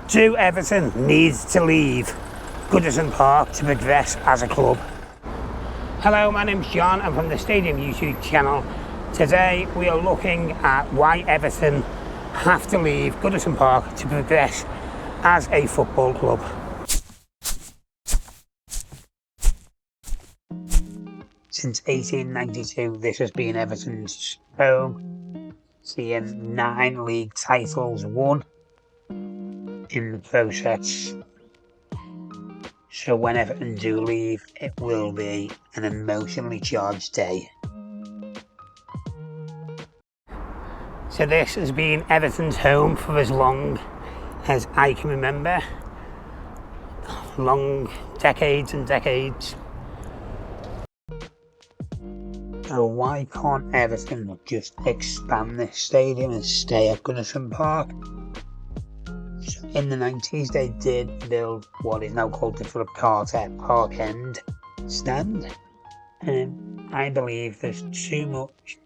Do Everton need to leave Goodison Park to progress as a club? Hello, my name's John. I'm from the Stadium YouTube channel. Today we are looking at why Everton have to leave Goodison Park to progress as a football club. Since 1892, this has been Everton's home, seeing 9 league titles won in the process. So when Everton do leave, it will be an emotionally charged day. So this has been Everton's home for as long as I can remember. Long decades and decades. So why can't Everton just expand this stadium and stay at Goodison Park? So in the 90s they did build what is now called the Philip Carter Park End stand. I believe there's too much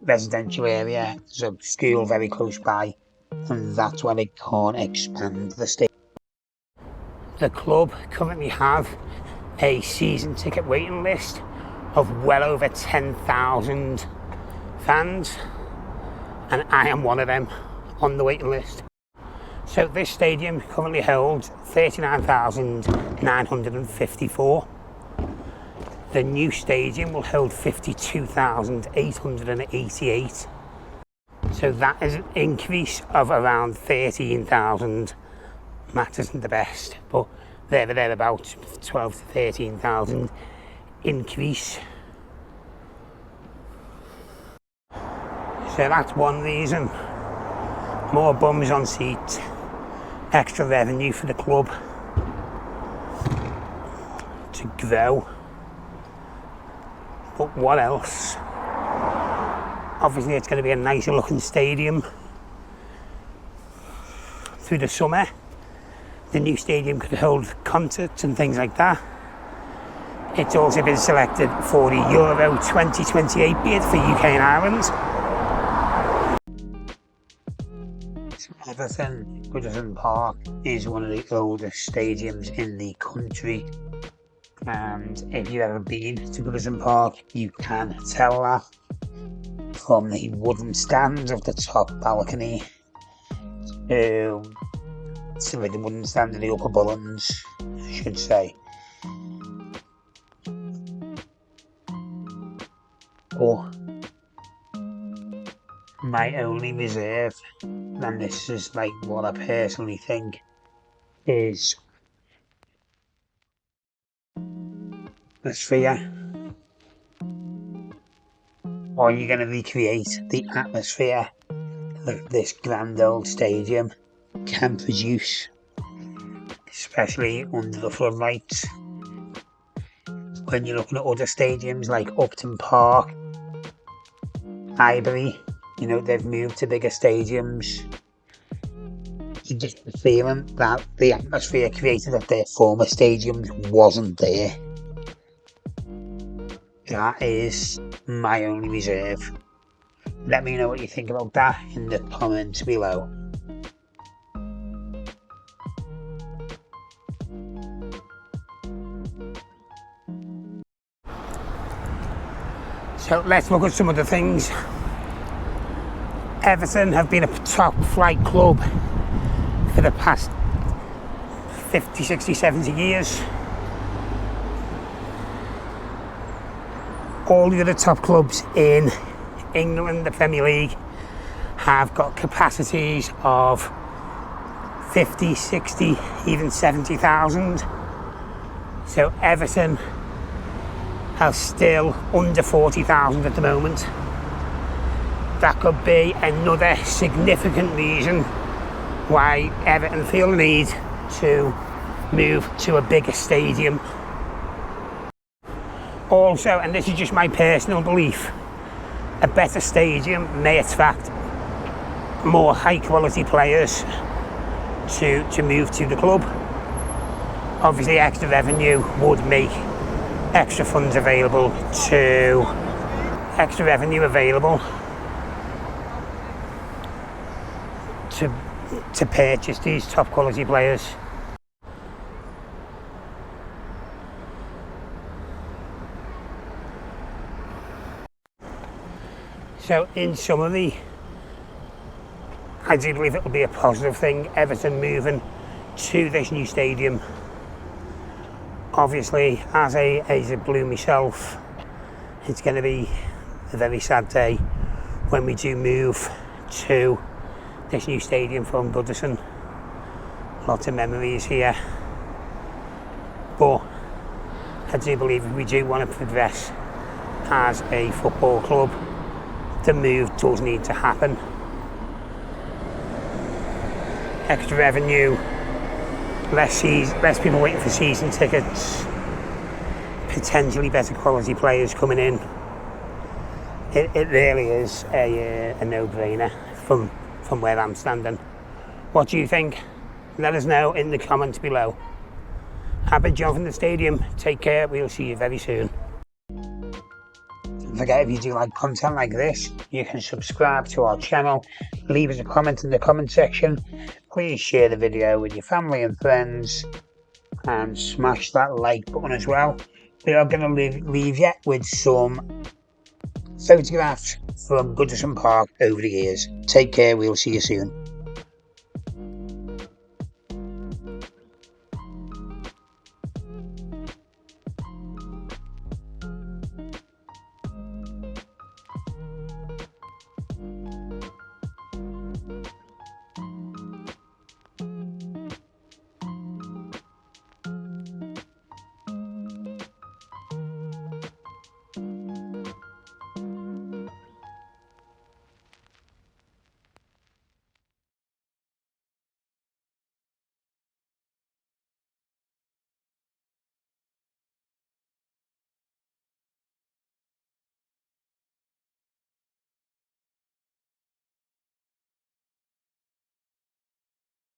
residential area, there's a school very close by, and that's why they can't expand the stadium. The club currently have a season ticket waiting list of well over 10,000 fans, and I am one of them on the waiting list. So this stadium currently holds 39,954. The new stadium will hold 52,888. So that is an increase of around 13,000. Matt isn't the best, but they're about 12 to 13,000 increase. So that's one reason. More bums on seats, extra revenue for the club to grow. But what else? Obviously it's going to be a nicer looking stadium through the summer. The new stadium could hold concerts and things like that. It's also been selected for the Euro 2028 bid for UK and Ireland. Everton Goodison Park is one of the oldest stadiums in the country, and if you've ever been to Goodison Park you can tell that from the wooden stands of the top balcony to the wooden stand of the upper bullens, I should say. Or my only reserve, and this is like what I personally think, is the sphere. Are you going to recreate the atmosphere that this grand old stadium can produce, especially under the floodlights? When you're looking at other stadiums like Upton Park, Highbury, you know, they've moved to bigger stadiums. You get the feeling that the atmosphere created at their former stadiums wasn't there. That is my only reserve. Let me know what you think about that in the comments below. So let's look at some of the things. Everton have been a top flight club for the past 50, 60, 70 years. All the other top clubs in England, the Premier League, have got capacities of 50, 60, even 70,000. So Everton are still under 40,000 at the moment. That could be another significant reason why Everton feel the need to move to a bigger stadium. Also, and this is just my personal belief, a better stadium may attract more high quality players to move to the club. Obviously extra revenue would make extra funds available to to purchase these top quality players. So in summary, I do believe it will be a positive thing, Everton moving to this new stadium. Obviously, as a Blue myself, it's going to be a very sad day when we do move to this new stadium from Goodison. Lots of memories here, but I do believe if we do want to progress as a football club, the move does need to happen. Extra revenue, less people waiting for season tickets, potentially better quality players coming in. It really is a no-brainer from where I'm standing. What do you think? Let us know in the comments below. I've been John from the stadium. Take care. We'll see you very soon. Don't forget, if you do like content like this, you can subscribe to our channel, leave us a comment in the comment section, please share the video with your family and friends, and smash that like button as well. We are going to leave you with some photographs from Goodison Park over the years. Take care, we'll see you soon.